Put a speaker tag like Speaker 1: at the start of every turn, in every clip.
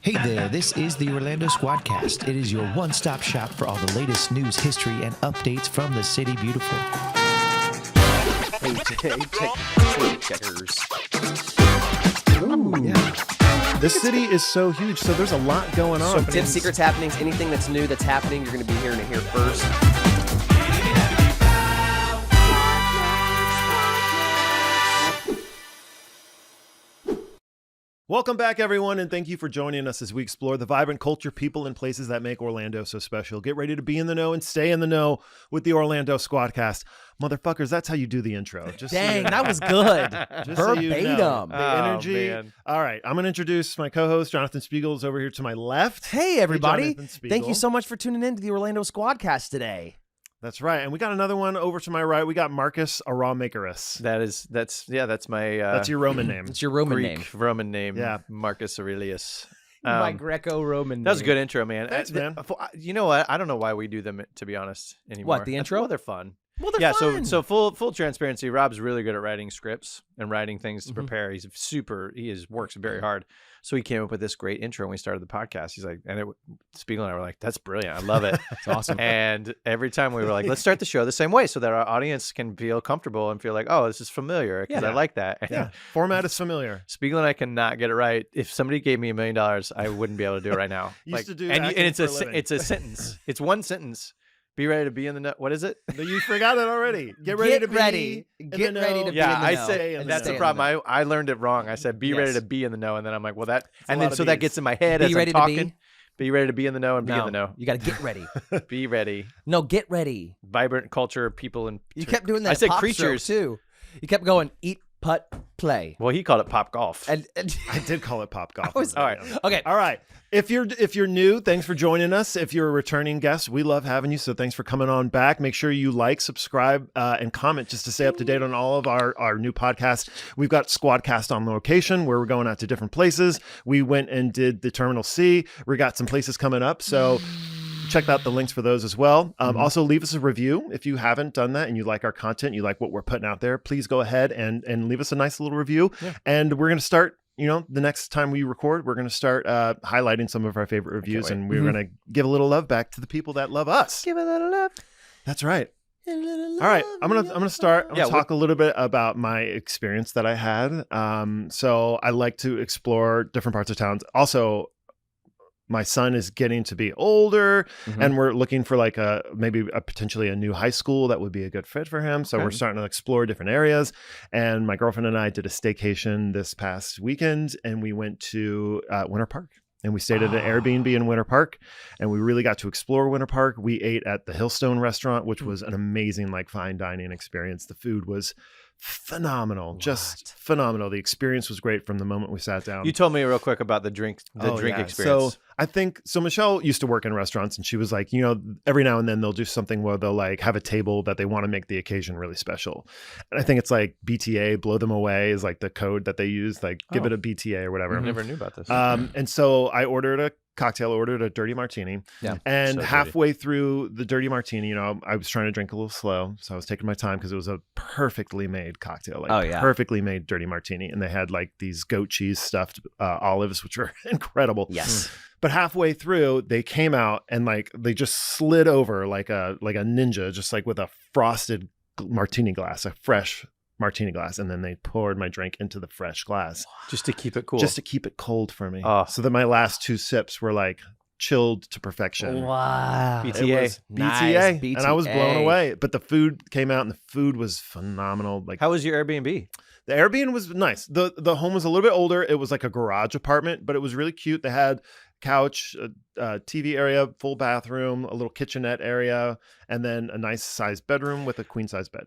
Speaker 1: Hey there, this is the Orlando Squadcast. It is your one-stop shop for all the latest news, history, and updates from the City Beautiful.
Speaker 2: Hey, checkers.
Speaker 3: Ooh. Yeah. This city is so huge, so there's a lot going on.
Speaker 2: So tips, secrets, happenings, anything that's new that's happening, you're going to be hearing it here first.
Speaker 3: Welcome back, everyone, and thank you for joining us as we explore the vibrant culture, people, and places that make Orlando so special. Get ready to be in the know and stay in the know with the Orlando Squadcast. Motherfuckers, that's how you do the intro.
Speaker 4: Just Dang, that was good.
Speaker 3: Just
Speaker 4: Verbatim.
Speaker 3: So the energy. All right, I'm going to introduce my co-host, Jonathan Spiegel, is over here to my left.
Speaker 4: Hey, everybody.
Speaker 3: Hey,
Speaker 4: thank you so much for tuning in to the Orlando Squadcast today.
Speaker 3: That's right. And we got another one over to my right. We got Marcus Auramakerus.
Speaker 5: That's my
Speaker 3: that's your Roman name.
Speaker 4: It's your Roman
Speaker 5: Greek
Speaker 4: name.
Speaker 5: Roman name.
Speaker 3: Yeah.
Speaker 5: Marcus Aurelius.
Speaker 4: My Greco-Roman name.
Speaker 5: That was a good intro, man.
Speaker 3: Thanks, man.
Speaker 5: You know what? I don't know why we do them, to be honest, anymore.
Speaker 4: What, the intro?
Speaker 5: Well, they're fun.
Speaker 4: Well, they're fun.
Speaker 5: So full transparency. Rob's really good at writing scripts and writing things to prepare. He works very hard. So he came up with this great intro when we started the podcast. He's like, Spiegel and I were like, that's brilliant. I love it.
Speaker 4: It's awesome.
Speaker 5: And every time we were like, let's start the show the same way so that our audience can feel comfortable and feel like, oh, this is familiar because I like that.
Speaker 3: Yeah. Format is familiar.
Speaker 5: Spiegel and I cannot get it right. If somebody gave me $1 million, I wouldn't be able to do it right now.
Speaker 3: Used to do
Speaker 5: and it's
Speaker 3: for a living.
Speaker 5: it's a sentence. It's one sentence. Be ready to be in the know. What is it?
Speaker 3: You forgot it already. Get ready to be
Speaker 4: ready. Get ready to be in the know.
Speaker 5: I said, and that's the problem. I learned it wrong. I said, be ready to be in the know. And then I'm like, well, that, and then so that gets in my head as I'm talking. Be ready to be in the know and be in the know.
Speaker 4: You got to get ready.
Speaker 5: Be ready.
Speaker 4: No, get ready.
Speaker 5: Vibrant culture, people, and
Speaker 4: you kept doing that.
Speaker 5: I said
Speaker 4: pop
Speaker 5: creatures
Speaker 4: too. You kept going, eat, putt, play.
Speaker 5: Well, he called it pop golf.
Speaker 3: And I did call it pop golf.
Speaker 5: All right.
Speaker 4: Okay.
Speaker 3: All right. If you're new, thanks for joining us. If you're a returning guest, we love having you. So thanks for coming on back. Make sure you like, subscribe, and comment just to stay up to date on all of our new podcasts. We've got Squadcast on location where we're going out to different places. We went and did the Terminal C. We got some places coming up. So check out the links for those as well. Also, leave us a review if you haven't done that and you like our content, you like what we're putting out there. Please go ahead and leave us a nice little review. Yeah. And we're going to start, the next time we record, we're going to start highlighting some of our favorite reviews, and we're going to give a little love back to the people that love us.
Speaker 4: Give a little love.
Speaker 3: That's right. All right, I'm gonna start. I'm gonna talk a little bit about my experience that I had. So I like to explore different parts of towns. Also, my son is getting to be older, and we're looking for like maybe potentially a new high school that would be a good fit for him. So we're starting to explore different areas. And my girlfriend and I did a staycation this past weekend, and we went to Winter Park. And we stayed at an Airbnb in Winter Park, and we really got to explore Winter Park. We ate at the Hillstone restaurant, which was an amazing fine dining experience. The food was phenomenal, just phenomenal. The experience was great from the moment we sat down.
Speaker 5: You told me real quick about the drink experience.
Speaker 3: So I think Michelle used to work in restaurants, and she was like, every now and then they'll do something where they'll have a table that they want to make the occasion really special. And I think it's like BTA, blow them away, is like the code that they use, give it a BTA or whatever.
Speaker 5: I never knew about this.
Speaker 3: And so I ordered a dirty martini. Yeah. And so halfway through the dirty martini, I was trying to drink a little slow. So I was taking my time because it was a perfectly made cocktail, perfectly made dirty martini. And they had these goat cheese stuffed olives, which were incredible.
Speaker 4: Yes.
Speaker 3: But halfway through, they came out and they just slid over like a ninja, just with a frosted martini glass, a fresh martini glass, and then they poured my drink into the fresh glass
Speaker 5: just to keep it cool,
Speaker 3: just to keep it cold for me. So that my last two sips were chilled to perfection.
Speaker 4: Wow.
Speaker 5: BTA.
Speaker 3: Nice. BTA. And I was blown away. But the food came out, and the food was phenomenal.
Speaker 5: How was your Airbnb?
Speaker 3: The Airbnb was nice. The home was a little bit older. It was like a garage apartment, but it was really cute. They had couch, TV area, full bathroom, a little kitchenette area, and then a nice sized bedroom with a queen size bed.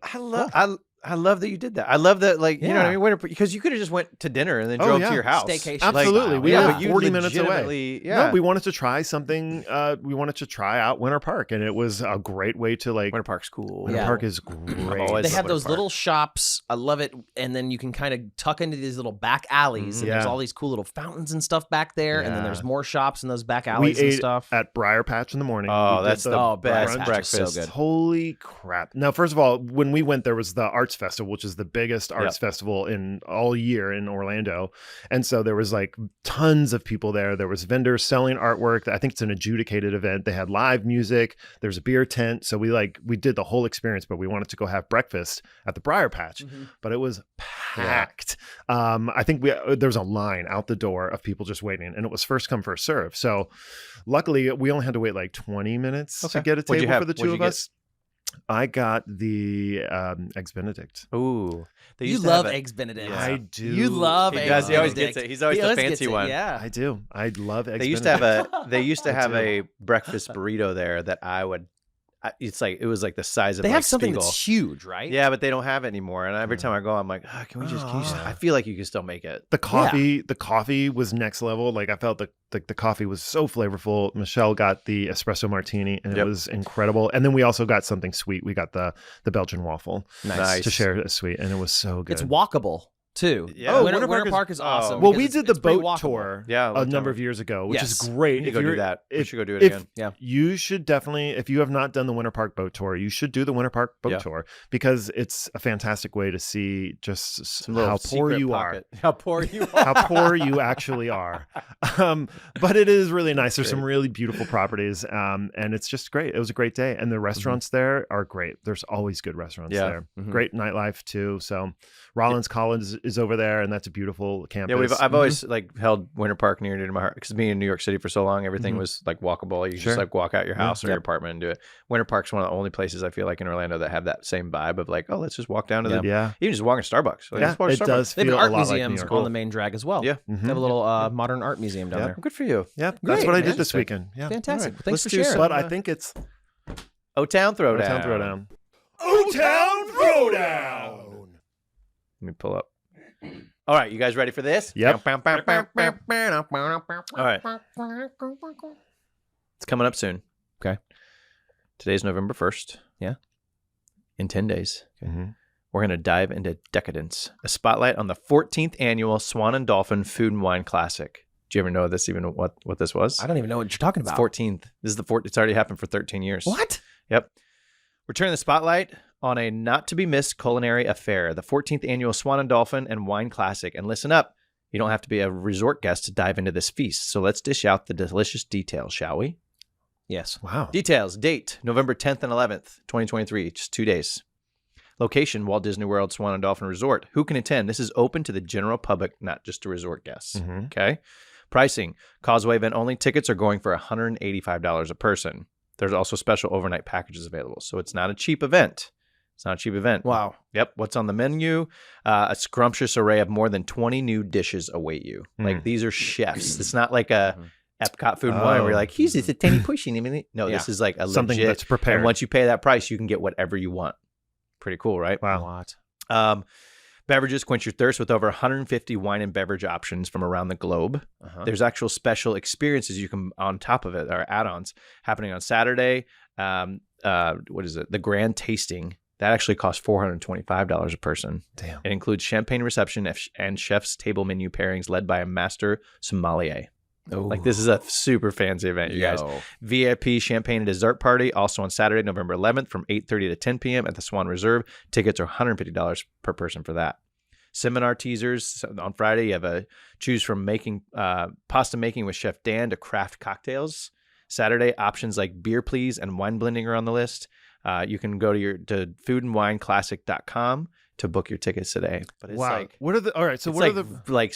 Speaker 5: I love that you did that. I love that, you know what I mean? Because you could have just went to dinner and then drove to your house.
Speaker 4: Staycation.
Speaker 3: Absolutely. We live 40 minutes away.
Speaker 5: Yeah.
Speaker 3: No, we wanted to try something. We wanted to try out Winter Park, and it was a great way to
Speaker 5: Winter Park's cool.
Speaker 3: Winter Park is great.
Speaker 4: They have those little shops. I love it. And then you can kind of tuck into these little back alleys, and there's all these cool little fountains and stuff back there. And then there's more shops in those back alleys and stuff.
Speaker 3: At Briar Patch in the morning.
Speaker 5: Oh, that's the best breakfast.
Speaker 4: So good.
Speaker 3: Holy crap. Now, first of all, when we went, there was the Arts Festival, which is the biggest arts festival in all year in Orlando. And so there was like tons of people there. There was vendors selling artwork. I think it's an adjudicated event. They had live music. There's a beer tent. So we did the whole experience, but we wanted to go have breakfast at the Briar Patch, but it was packed. I think there was a line out the door of people just waiting, and it was first come, first serve. So luckily we only had to wait like 20 minutes to get a table for the two of us. I got the Eggs Benedict.
Speaker 5: Ooh.
Speaker 4: You love Eggs Benedict.
Speaker 3: I do.
Speaker 4: You love Eggs Benedict.
Speaker 5: He always gets it. He's always the fancy one.
Speaker 4: Yeah.
Speaker 3: I do. I love Eggs
Speaker 5: Benedict. They used to have a breakfast burrito there that it was like the size of
Speaker 4: They have something
Speaker 5: Spiegel.
Speaker 4: that's huge, right?
Speaker 5: Yeah, but they don't have it anymore. And every time I go, I'm like, can you I feel like you can still make it.
Speaker 3: The coffee was next level. Like I felt the coffee was so flavorful. Michelle got the espresso martini, and it was incredible. And then we also got something sweet. We got the Belgian waffle to share as sweet, and it was so good.
Speaker 4: It's walkable too.
Speaker 5: Yeah.
Speaker 4: Winter Park is awesome.
Speaker 3: Well, we did the boat tour
Speaker 5: a
Speaker 3: number of years ago, which is great.
Speaker 5: We need to go do that. We should go do it again.
Speaker 3: Yeah. You should definitely, if you have not done the Winter Park boat tour, you should do the Winter Park boat tour, because it's a fantastic way to see just how poor you are.
Speaker 5: How poor you are.
Speaker 3: How poor you actually are. But it is really nice. There's some really beautiful properties, and it's just great. It was a great day. And the restaurants there are great. There's always good restaurants there. Great nightlife too. So Rollins College is over there, and that's a beautiful campus.
Speaker 5: Yeah, I've always like held Winter Park near to my heart, because being in New York City for so long, everything was like walkable. You could just like walk out your house or your apartment and do it. Winter Park's one of the only places I feel like in Orlando that have that same vibe of like, oh, let's just walk down to even just walk in Starbucks. Like,
Speaker 3: it does.
Speaker 4: They have
Speaker 3: feel
Speaker 4: art
Speaker 3: a lot
Speaker 4: museums
Speaker 3: like
Speaker 4: on the main drag as well.
Speaker 5: Yeah,
Speaker 4: they have a little modern art museum down there.
Speaker 5: Good for you.
Speaker 3: Yeah, that's what I did this weekend. Yeah,
Speaker 4: fantastic.
Speaker 3: Right.
Speaker 4: Thanks for sharing.
Speaker 3: But I think it's
Speaker 5: O-Town Throwdown.
Speaker 3: O-Town Throwdown.
Speaker 5: Let me pull up. All right, you guys ready for this?
Speaker 3: Yep.
Speaker 5: All right. It's coming up soon.
Speaker 4: Okay.
Speaker 5: Today's November 1st.
Speaker 4: Yeah.
Speaker 5: In 10 days, we're going to dive into Decadence, a spotlight on the 14th annual Swan and Dolphin Food and Wine Classic. Do you ever know what this was?
Speaker 4: I don't even know what you're talking about.
Speaker 5: It's 14th. This is the 14th. It's already happened for 13 years.
Speaker 4: What?
Speaker 5: Yep. We're turning the spotlight on a not-to-be-missed culinary affair, the 14th annual Swan and Dolphin and Wine Classic. And listen up, you don't have to be a resort guest to dive into this feast. So let's dish out the delicious details, shall we?
Speaker 4: Yes.
Speaker 3: Wow.
Speaker 5: Details, date, November 10th and 11th, 2023, just 2 days. Location, Walt Disney World Swan and Dolphin Resort. Who can attend? This is open to the general public, not just to resort guests. Okay? Pricing, Causeway event only. Tickets are going for $185 a person. There's also special overnight packages available. So it's not a cheap event. It's not a cheap event.
Speaker 4: Wow.
Speaker 5: Yep. What's on the menu? A scrumptious array of more than 20 new dishes await you. Like, these are chefs. It's not like a Epcot Food and Wine where you're like, he's just a tiny pushing. No, this is like a
Speaker 3: something
Speaker 5: legit,
Speaker 3: that's prepared.
Speaker 5: And once you pay that price, you can get whatever you want. Pretty cool, right?
Speaker 3: Wow.
Speaker 5: Beverages, quench your thirst with over 150 wine and beverage options from around the globe. There's actual special experiences you can on top of it, or add-ons, happening on Saturday. What is it? The Grand Tasting. That actually costs $425 a person.
Speaker 3: Damn.
Speaker 5: It includes champagne reception and chef's table menu pairings led by a master sommelier. Like, this is a super fancy event, you guys. VIP champagne and dessert party, also on Saturday, November 11th from 8:30 to 10 p.m. at the Swan Reserve. Tickets are $150 per person for that. Seminar teasers. On Friday, you have a choose from making pasta making with Chef Dan to craft cocktails. Saturday, options like beer please and wine blending are on the list. You can go to foodandwineclassic.com to book your tickets today. But it's like,
Speaker 3: what are the all right? So what are the
Speaker 5: like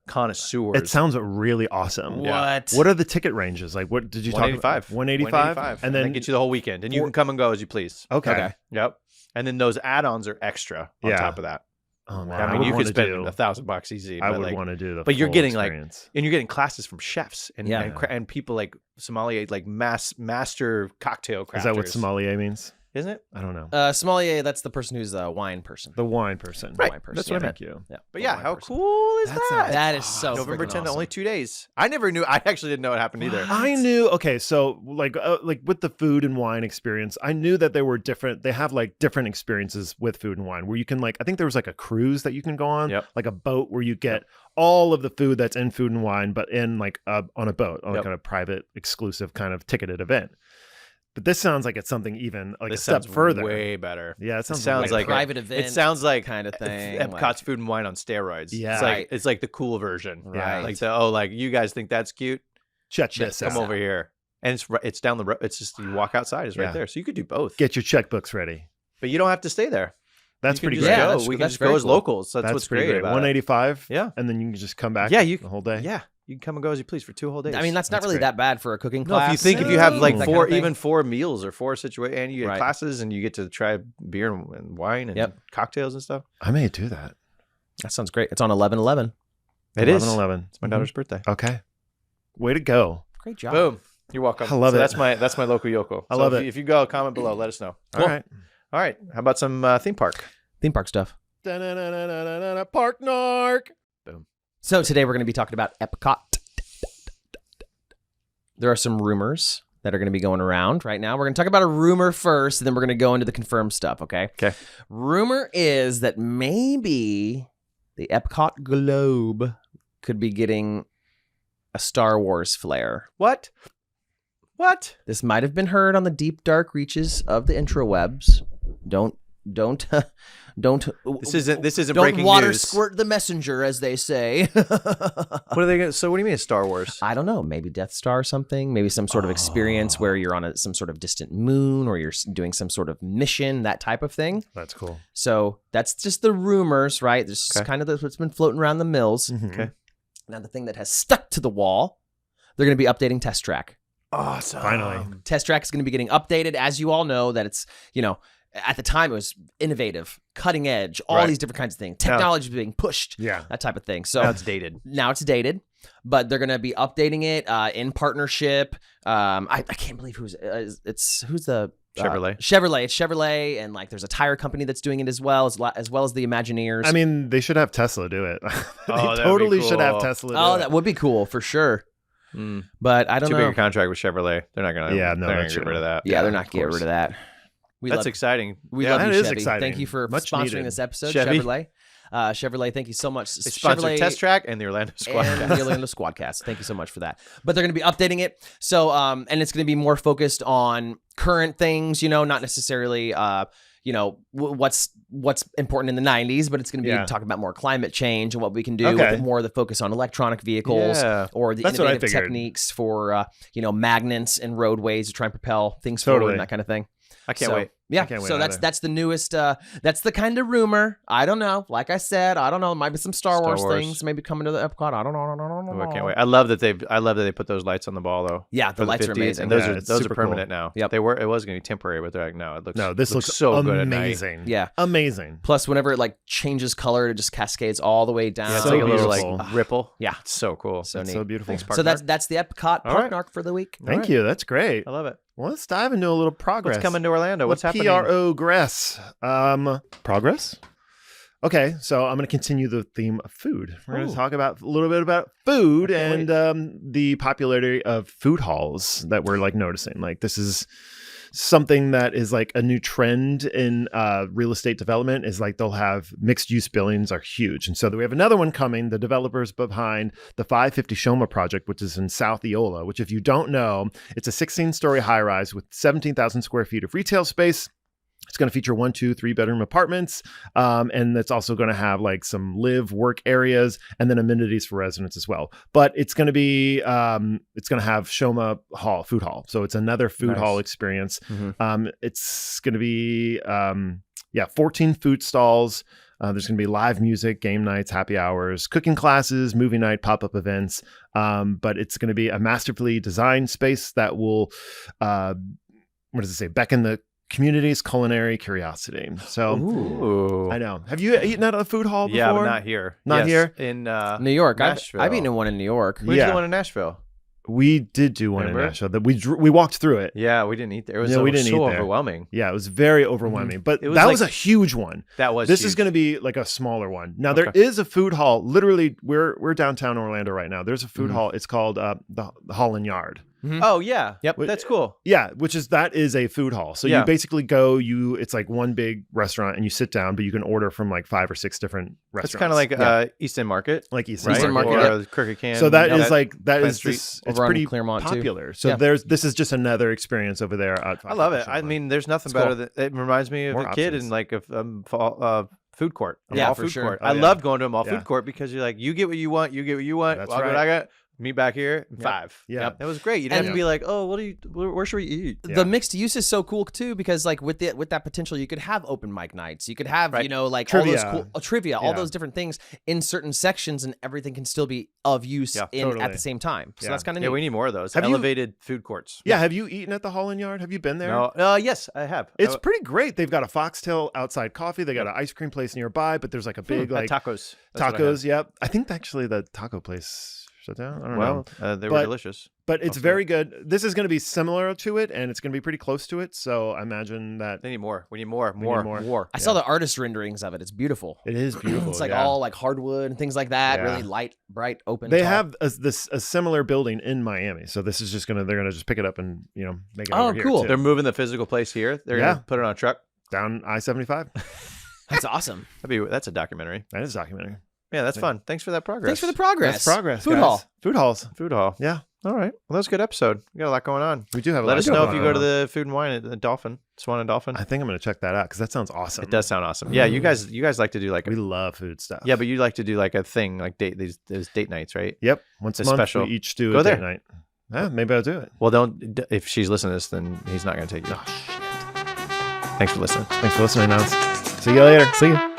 Speaker 5: connoisseurs?
Speaker 3: It sounds really awesome.
Speaker 4: What?
Speaker 3: What are the ticket ranges? Like, what did you talk about?
Speaker 5: 185. And then get you the whole weekend, and you can come and go as you please.
Speaker 3: Okay.
Speaker 5: Yep. And then those add-ons are extra on top of that.
Speaker 3: Oh man,
Speaker 5: I mean, you could spend $1,000 easy.
Speaker 3: I would want to do the.
Speaker 5: But you're getting
Speaker 3: experience.
Speaker 5: and you're getting classes from chefs and people like sommelier, like master cocktail crafters.
Speaker 3: Is that what sommelier means?
Speaker 5: Isn't it?
Speaker 3: I don't know.
Speaker 4: Sommelier, that's the person who's a wine person.
Speaker 3: The wine person.
Speaker 5: Right.
Speaker 4: Wine person.
Speaker 5: That's what I meant.
Speaker 3: Thank you.
Speaker 4: Yeah.
Speaker 5: But yeah, how cool is that?
Speaker 4: That is so
Speaker 5: November 10th,
Speaker 4: freaking awesome.
Speaker 5: only 2 days. I never knew. I actually didn't know it happened either.
Speaker 3: I knew. Okay, so like with the food and wine experience, I knew that they were different. They have like different experiences with food and wine where you can like. I think there was like a cruise that you can go on, like a boat where you get all of the food that's in food and wine, but in like on a boat, on like a private, exclusive kind of ticketed event. But this sounds like it's something even like
Speaker 5: this
Speaker 3: a step further.
Speaker 5: Way better.
Speaker 3: Yeah, it sounds
Speaker 4: like a
Speaker 3: a
Speaker 4: private event.
Speaker 5: It sounds like
Speaker 4: kind of thing.
Speaker 5: Epcot's Food and Wine on steroids.
Speaker 3: Yeah,
Speaker 5: it's like the cool version.
Speaker 3: Right.
Speaker 5: Like you guys think that's cute?
Speaker 3: Check this out.
Speaker 5: Come over here, and it's down the road. It's just you walk outside. It's right there, so you could do both.
Speaker 3: Get your checkbooks ready.
Speaker 5: But you don't have to stay there.
Speaker 3: That's pretty
Speaker 5: just
Speaker 3: great.
Speaker 5: Go. We can just go as locals. That's what's
Speaker 3: pretty
Speaker 5: great about
Speaker 3: 185.
Speaker 5: Yeah,
Speaker 3: and then you can just come back.
Speaker 5: Yeah,
Speaker 3: the whole day.
Speaker 5: Yeah, you can come and go as you please for 2 whole days.
Speaker 4: I mean, that's not really
Speaker 3: great.
Speaker 4: that bad for a cooking
Speaker 5: No,
Speaker 4: class.
Speaker 5: if you have like
Speaker 4: that
Speaker 5: four,
Speaker 4: kind of
Speaker 5: even 4 meals or 4 situations, and you get
Speaker 4: Right.
Speaker 5: classes, and you get to try beer and wine and cocktails and stuff.
Speaker 3: I may do that.
Speaker 4: That sounds great. It's on 11/11.
Speaker 5: It is.
Speaker 3: 11/11.
Speaker 5: It's my daughter's birthday.
Speaker 3: Okay. Way to go.
Speaker 4: Great job.
Speaker 5: Boom. You're welcome.
Speaker 3: I love it.
Speaker 5: That's my local yokel.
Speaker 3: I love it.
Speaker 5: If you go, comment below. Let us know.
Speaker 3: All right.
Speaker 5: All right. How about some theme park?
Speaker 4: Theme park stuff.
Speaker 3: Park Narc.
Speaker 4: So today we're going to be talking about Epcot. There are some rumors that are going to be going around right now. We're going to talk about a rumor first, and then we're going to go into the confirmed stuff, okay?
Speaker 5: Okay.
Speaker 4: Rumor is that maybe the Epcot Globe could be getting a Star Wars flair.
Speaker 5: What?
Speaker 4: This might have been heard on the deep, dark reaches of the intrawebs. Don't
Speaker 5: This isn't
Speaker 4: don't
Speaker 5: breaking
Speaker 4: water
Speaker 5: news.
Speaker 4: squirt the messenger, as they say.
Speaker 5: What are they going to? So what do you mean it's Star Wars?
Speaker 4: I don't know. Maybe Death Star or something. Maybe some sort of experience where you're on some sort of distant moon, or you're doing some sort of mission, that type of thing.
Speaker 3: That's cool.
Speaker 4: So that's just the rumors, right? This is kind of what's been floating around the mills.
Speaker 3: Mhm.
Speaker 5: Okay.
Speaker 4: Now the thing that has stuck to the wall, they're going to be updating Test Track.
Speaker 5: Awesome.
Speaker 3: Finally.
Speaker 4: Test Track is going to be getting updated, as you all know. That it's at the time it was innovative, cutting edge, all
Speaker 5: Right.
Speaker 4: these different kinds of things. Technology is being pushed,
Speaker 3: Yeah.
Speaker 4: that type of thing. So
Speaker 5: Now it's dated.
Speaker 4: now it's dated, but they're going to be updating it in partnership. I can't believe who's the
Speaker 5: Chevrolet.
Speaker 4: Chevrolet. It's Chevrolet, and like there's a tire company that's doing it as well as the Imagineers.
Speaker 3: I mean, they should have Tesla do it. They
Speaker 5: that'd be
Speaker 3: totally should have
Speaker 5: cool.
Speaker 3: Tesla do
Speaker 4: oh,
Speaker 3: it.
Speaker 4: that would be cool for sure.
Speaker 5: Mm.
Speaker 4: But I don't
Speaker 5: Too
Speaker 4: know.
Speaker 5: big a contract with Chevrolet. They're not going to.
Speaker 3: Yeah, no,
Speaker 5: they're
Speaker 3: that's
Speaker 5: gonna get rid of that.
Speaker 4: Yeah, they're not
Speaker 3: of
Speaker 4: getting
Speaker 3: course.
Speaker 4: rid of that.
Speaker 5: That's exciting.
Speaker 4: We
Speaker 5: Yeah,
Speaker 4: love
Speaker 3: that
Speaker 4: you,
Speaker 3: is
Speaker 4: Chevy.
Speaker 3: exciting.
Speaker 4: Thank you for
Speaker 3: Much
Speaker 4: sponsoring
Speaker 3: needed.
Speaker 4: this episode,
Speaker 5: Chevy.
Speaker 4: Chevrolet. Chevrolet, thank you so much.
Speaker 5: It's sponsored
Speaker 4: Chevrolet
Speaker 5: Test Track and the Orlando
Speaker 4: and
Speaker 5: Squadcast.
Speaker 4: the Orlando Squadcast. Thank you so much for that. But they're going to be updating it. So, and it's going to be more focused on current things, not necessarily, what's important in the 90s, but it's going to be talking about more climate change and what we can do with more of the focus on electronic vehicles or the
Speaker 3: That's what I
Speaker 4: innovative
Speaker 3: figured.
Speaker 4: techniques for, magnets and roadways to try and propel things forward and that kind of thing.
Speaker 5: I can't wait.
Speaker 4: Yeah,
Speaker 3: I can't wait
Speaker 4: so
Speaker 3: either.
Speaker 4: that's the newest. That's the kind of rumor. I don't know. Like I said, I don't know. Might be some Star Wars things maybe coming to the Epcot. I don't know.
Speaker 5: Oh, I can't wait. I love that they put those lights on the ball though.
Speaker 4: Yeah, the lights are
Speaker 5: 50s,
Speaker 4: amazing.
Speaker 5: and those
Speaker 3: Yeah,
Speaker 5: are
Speaker 3: it's
Speaker 5: those are
Speaker 3: super
Speaker 5: permanent
Speaker 3: cool.
Speaker 5: now.
Speaker 4: Yep.
Speaker 5: It was going to be temporary, but they're like, no, it looks.
Speaker 3: No, this looks
Speaker 5: so good at night.
Speaker 3: amazing.
Speaker 4: Yeah,
Speaker 3: Amazing.
Speaker 4: plus whenever it like changes color, it just cascades all the way down.
Speaker 5: Yeah, it's
Speaker 3: So
Speaker 5: like a little
Speaker 3: beautiful.
Speaker 5: like ripple.
Speaker 4: Yeah.
Speaker 5: It's so cool.
Speaker 4: So
Speaker 3: It's
Speaker 4: neat.
Speaker 3: so beautiful.
Speaker 5: Thanks, Park
Speaker 4: So
Speaker 5: Narc.
Speaker 4: that's the Epcot
Speaker 5: All
Speaker 4: Park
Speaker 5: right.
Speaker 4: Narc for the week.
Speaker 3: Thank you. That's great.
Speaker 5: I love it.
Speaker 3: Well, let's dive into a little progress.
Speaker 5: What's coming to Orlando? What's happening?
Speaker 3: Progress. Progress? Okay, so I'm going to continue the theme of food. We're going to talk about a little bit about food and the popularity of food halls that we're like noticing. Like this is something that is like a new trend in real estate development is like they'll have mixed use buildings are huge. And so we have another one coming, the developers behind the 550 Shoma project, which is in South Eola, which if you don't know, it's a 16-story high rise with 17,000 square feet of retail space. It's going to feature 1, 2, 3 bedroom apartments. And it's also going to have like some live work areas and then amenities for residents as well. But it's going to be, it's going to have Shoma Hall, food hall. So it's another food hall experience.
Speaker 4: Mm-hmm.
Speaker 3: It's going to be, 14 food stalls. There's going to be live music, game nights, happy hours, cooking classes, movie night, pop-up events. But it's going to be a masterfully designed space that will, beckon the community's culinary curiosity. So
Speaker 5: Ooh.
Speaker 3: I know. Have you eaten at a food hall before?
Speaker 5: Yeah, but not here.
Speaker 3: Not here?
Speaker 5: In
Speaker 4: New York.
Speaker 5: Nashville.
Speaker 4: I've eaten one in New York.
Speaker 5: We did one in Nashville.
Speaker 3: We did do one
Speaker 5: Remember?
Speaker 3: in Nashville. That we walked through it.
Speaker 5: Yeah, we didn't eat there. It was
Speaker 3: No, we didn't
Speaker 5: so
Speaker 3: eat there.
Speaker 5: overwhelming.
Speaker 3: Yeah, it was very overwhelming. But
Speaker 5: It was
Speaker 3: that
Speaker 5: like-
Speaker 3: was a huge one.
Speaker 5: That was
Speaker 3: This
Speaker 5: huge.
Speaker 3: is going to be like a smaller one. Now
Speaker 5: Okay.
Speaker 3: there is a food hall. Literally, we're downtown Orlando right now. There's a food hall. It's called the Hall and Yard.
Speaker 5: Oh yeah.
Speaker 4: Yep.
Speaker 5: That's cool.
Speaker 3: Yeah, that is a food hall. So you basically go, it's like one big restaurant and you sit down, but you can order from like 5 or 6 different restaurants.
Speaker 5: It's kind of like East End Market.
Speaker 3: Like East
Speaker 4: End Market.
Speaker 5: Or Crooked Can.
Speaker 3: So that is it's pretty
Speaker 4: Claremont
Speaker 3: popular.
Speaker 4: Too.
Speaker 3: So this is just another experience over there.
Speaker 5: I love it. I mean, there's nothing better than it reminds me of a kid in like a food court.
Speaker 4: Yeah, for sure.
Speaker 5: I loved going to a mall food court because you're like, you get what you want, you get what you want.
Speaker 3: That's
Speaker 5: right. I got me back here, 5.
Speaker 3: Yeah,
Speaker 5: that was great. You didn't have to be like, oh, where should we eat?
Speaker 4: The mixed use is so cool too because like with that potential, you could have open mic nights. You could have like
Speaker 3: trivia.
Speaker 4: all those cool trivia, all those different things in certain sections, and everything can still be of use at the same time. So that's kind of neat.
Speaker 5: Yeah, we need more of those elevated food courts.
Speaker 3: Yeah, have you eaten at the Hall & Yard? Have you been there?
Speaker 5: No. Yes, I have.
Speaker 3: It's pretty great. They've got a foxtail outside coffee. They got an ice cream place nearby, but there's like a big like
Speaker 5: tacos.
Speaker 3: Tacos. Yep. I think actually the taco place shut down. I don't know.
Speaker 5: They were delicious.
Speaker 3: But it's very good. This is going to be similar to it, and it's going to be pretty close to it. So I imagine that
Speaker 5: they need more. We need more.
Speaker 4: I saw the artist renderings of it. It's beautiful.
Speaker 3: It is beautiful.
Speaker 4: It's like all like hardwood and things like that. Yeah. Really light, bright, open.
Speaker 3: They have a similar building in Miami. So this is they're gonna just pick it up and make it. Over
Speaker 4: cool.
Speaker 3: Here too.
Speaker 5: They're moving the physical place here. They're gonna put it on a truck
Speaker 3: down I-75.
Speaker 4: That's awesome.
Speaker 5: That's a documentary.
Speaker 3: That is a documentary.
Speaker 5: Yeah, that's fun. Thanks for that progress.
Speaker 4: Thanks for the progress.
Speaker 3: That's progress.
Speaker 4: Food
Speaker 3: guys.
Speaker 4: hall.
Speaker 3: Food halls.
Speaker 5: Food hall.
Speaker 3: Yeah.
Speaker 5: All right. Well, that was a good episode. We got a lot going on.
Speaker 3: We do have.
Speaker 5: Let us know if you go to the Food and Wine at the Dolphin, Swan and Dolphin.
Speaker 3: I think I'm going to check that out because that sounds awesome.
Speaker 5: It does sound awesome. Yeah, you guys like to do like
Speaker 3: we love food stuff.
Speaker 5: Yeah, but you like to do like a thing like these date nights, right?
Speaker 3: Yep. Once a month, special. We each do a date night. Yeah, maybe I'll do it.
Speaker 5: Well, if she's listening to this, then he's not going to take you.
Speaker 3: Oh shit.
Speaker 5: Thanks for listening.
Speaker 3: Thanks for listening, Nance. See you later.
Speaker 5: See you.